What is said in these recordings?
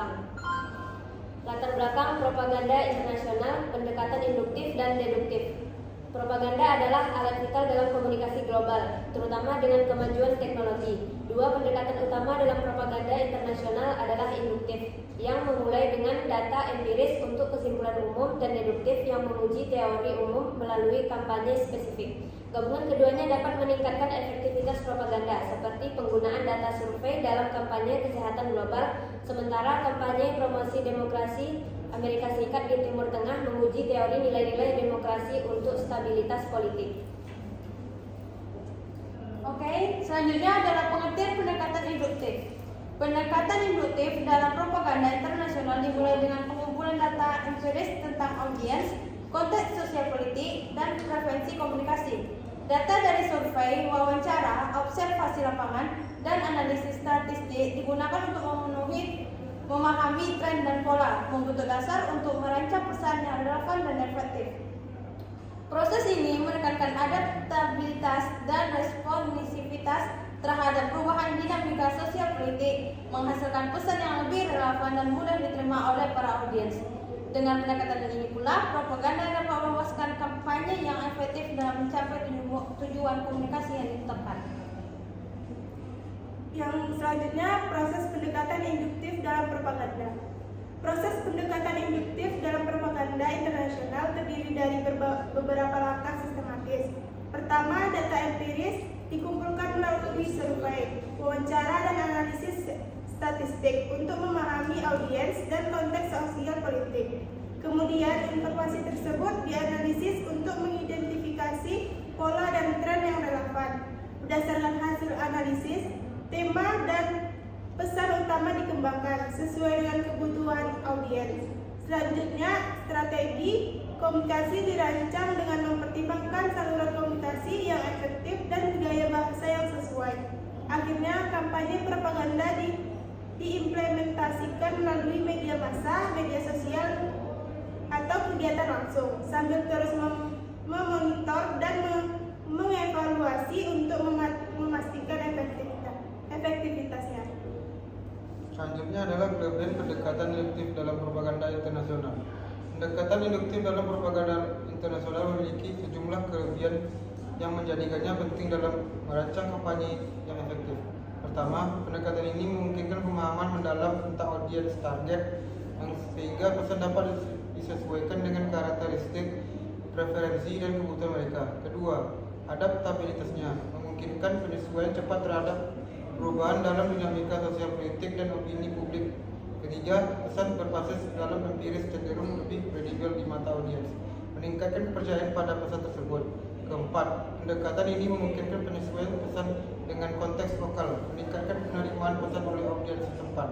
belakang. Latar belakang propaganda internasional, pendekatan induktif dan deduktif. Propaganda adalah alat vital dalam komunikasi global, terutama dengan kemajuan teknologi. Dua pendekatan utama dalam propaganda internasional adalah induktif, yang memulai dengan data empiris untuk kesimpulan umum, dan deduktif yang menguji teori umum melalui kampanye spesifik. Gabungan keduanya dapat meningkatkan efektivitas propaganda, seperti penggunaan data survei dalam kampanye kesehatan global, sementara kampanye promosi demokrasi Amerika Serikat di Timur Tengah menguji teori nilai-nilai demokrasi untuk stabilitas politik. Oke, selanjutnya adalah pengertian pendekatan induktif. Pendekatan induktif dalam propaganda internasional dimulai dengan pengumpulan data empiris tentang audiens, konteks sosial politik, dan preferensi komunikasi. Data dari survei, wawancara, observasi lapangan, dan analisis statistik digunakan untuk memahami tren dan pola, membentuk dasar untuk merancang pesan yang relevan dan efektif. Proses ini menekankan adaptabilitas dan responsivitas terhadap perubahan dinamika sosial politik, menghasilkan pesan yang lebih relevan dan mudah diterima oleh para audiens. Dengan pendekatan ini pula, propaganda dapat memuaskan kampanye yang efektif dalam mencapai tujuan komunikasi yang ditetapkan. Yang selanjutnya, proses pendekatan induktif dalam propaganda. Proses pendekatan induktif dalam propaganda internasional terdiri dari beberapa langkah sistematis. Pertama, data empiris dikumpulkan melalui survei, wawancara, dan analisis statistik untuk memahami audiens dan konteks sosial politik. Kemudian, informasi tersebut dianalisis untuk mengidentifikasi pola dan tren yang relevan. Berdasarkan hasil analisis, tema dan pesan utama dikembangkan sesuai dengan kebutuhan audiens. Selanjutnya, strategi komunikasi dirancang dengan mempertimbangkan saluran komunikasi yang efektif dan gaya bahasa yang sesuai. Akhirnya, kampanye propaganda diimplementasikan melalui media massa, media sosial, atau kegiatan langsung, sambil terus memonitor dan mengevaluasi untuk memastikan efektivitasnya. Selanjutnya adalah kelebihan pendekatan induktif dalam propaganda internasional. Pendekatan induktif dalam propaganda internasional memiliki sejumlah kelebihan yang menjadikannya penting dalam merancang kampanye yang efektif. Pertama, pendekatan ini memungkinkan pemahaman mendalam tentang audiens target sehingga pesan dapat disesuaikan dengan karakteristik, preferensi, dan kebutuhan mereka. Kedua, adaptabilitasnya memungkinkan penyesuaian cepat terhadap perubahan dalam dinamika sosial politik dan opini publik. Ketiga, pesan berbasis dalam empiris cenderung lebih kredibel di mata audiens, meningkatkan kepercayaan pada pesan tersebut. Keempat, pendekatan ini memungkinkan penyesuaian pesan dengan konteks lokal, meningkatkan penerimaan pesan oleh audiens setempat.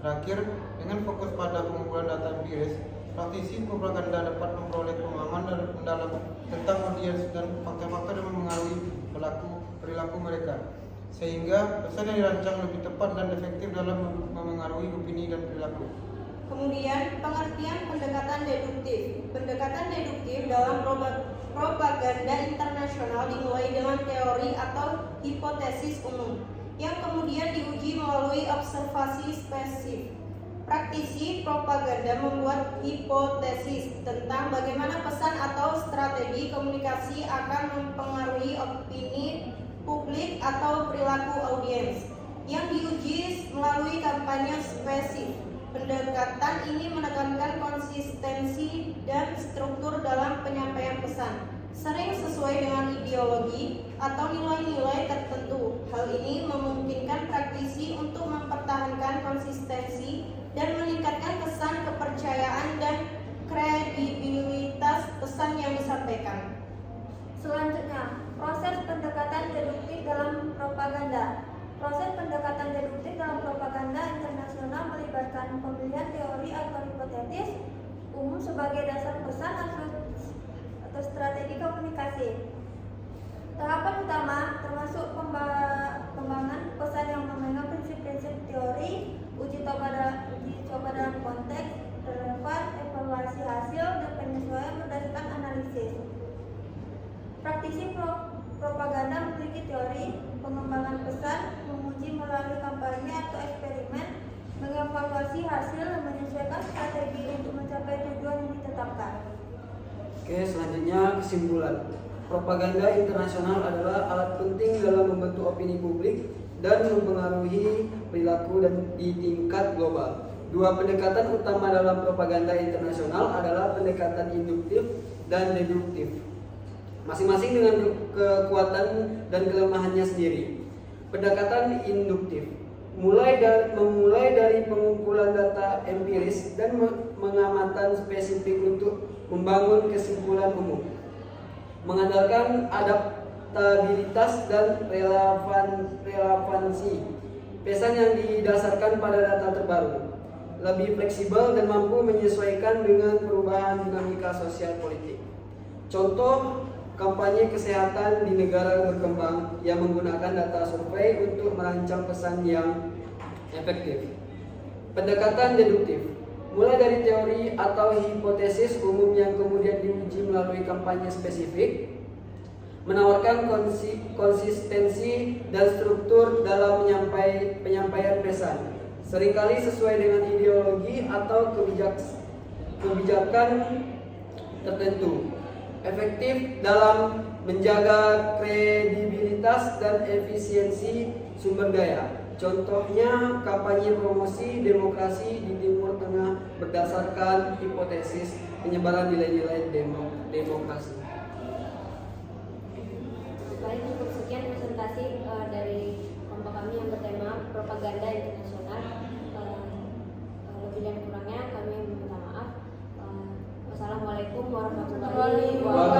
Terakhir, dengan fokus pada pengumpulan data empiris, praktisi propaganda dapat memperoleh pemahaman mendalam tentang audiens dan fakta-fakta yang mempengaruhi perilaku mereka, sehingga pesan yang dirancang lebih tepat dan efektif dalam memengaruhi opini dan perilaku. Kemudian, pengertian pendekatan deduktif. Pendekatan deduktif dalam propaganda internasional dimulai dengan teori atau hipotesis umum, yang kemudian diuji melalui observasi spesifik. Praktisi propaganda membuat hipotesis tentang bagaimana pesan atau strategi komunikasi akan mempengaruhi opini publik atau perilaku audiens, yang diuji melalui kampanye spesifik. Pendekatan ini menekankan konsistensi dan struktur dalam penyampaian pesan, sering sesuai dengan ideologi atau nilai-nilai tertentu. Hal ini memungkinkan praktisi untuk mempertahankan konsistensi dan meningkatkan kesan kepercayaan dan kredibilitas pesan yang disampaikan. Selanjutnya, proses pendekatan deduktif dalam propaganda. Proses pendekatan deduktif dalam propaganda internasional melibatkan pemilihan teori atau hipotesis umum sebagai dasar pesan atau strategi komunikasi. Tahapan utama termasuk pengembangan pesan yang memegang prinsip-prinsip teori, uji coba dalam konteks relevan, evaluasi hasil, dan penyesuaian berdasarkan analisis. Praktisi propaganda memiliki teori pengembangan pesan, menguji melalui kampanye atau eksperimen, mengevaluasi mengevaluasi hasil dan menyesuaikan strategi untuk mencapai tujuan yang ditetapkan. Oke, selanjutnya kesimpulan. Propaganda internasional adalah alat penting dalam membentuk opini publik dan mempengaruhi perilaku dan di tingkat global. Dua pendekatan utama dalam propaganda internasional adalah pendekatan induktif dan deduktif, masing-masing dengan kekuatan dan kelemahannya sendiri. Pendekatan induktif memulai dari pengumpulan data empiris dan pengamatan spesifik untuk membangun kesimpulan umum, mengandalkan adaptabilitas dan relevansi pesan yang didasarkan pada data terbaru, lebih fleksibel dan mampu menyesuaikan dengan perubahan dinamika sosial politik. Contoh kampanye kesehatan di negara berkembang yang menggunakan data survei untuk merancang pesan yang efektif. Pendekatan deduktif mulai dari teori atau hipotesis umum yang kemudian diuji melalui kampanye spesifik, menawarkan konsistensi dan struktur dalam penyampaian pesan, seringkali sesuai dengan ideologi atau kebijakan tertentu, efektif dalam menjaga kredibilitas dan efisiensi sumber daya. Contohnya kampanye promosi demokrasi di Timur Tengah berdasarkan hipotesis penyebaran nilai-nilai demokrasi. Baik, cukup sekian presentasi dari kelompok kami yang bertema propaganda internasional. Lebih dan kurangnya kami meminta maaf. Wassalamualaikum warahmatullahi wabarakatuh.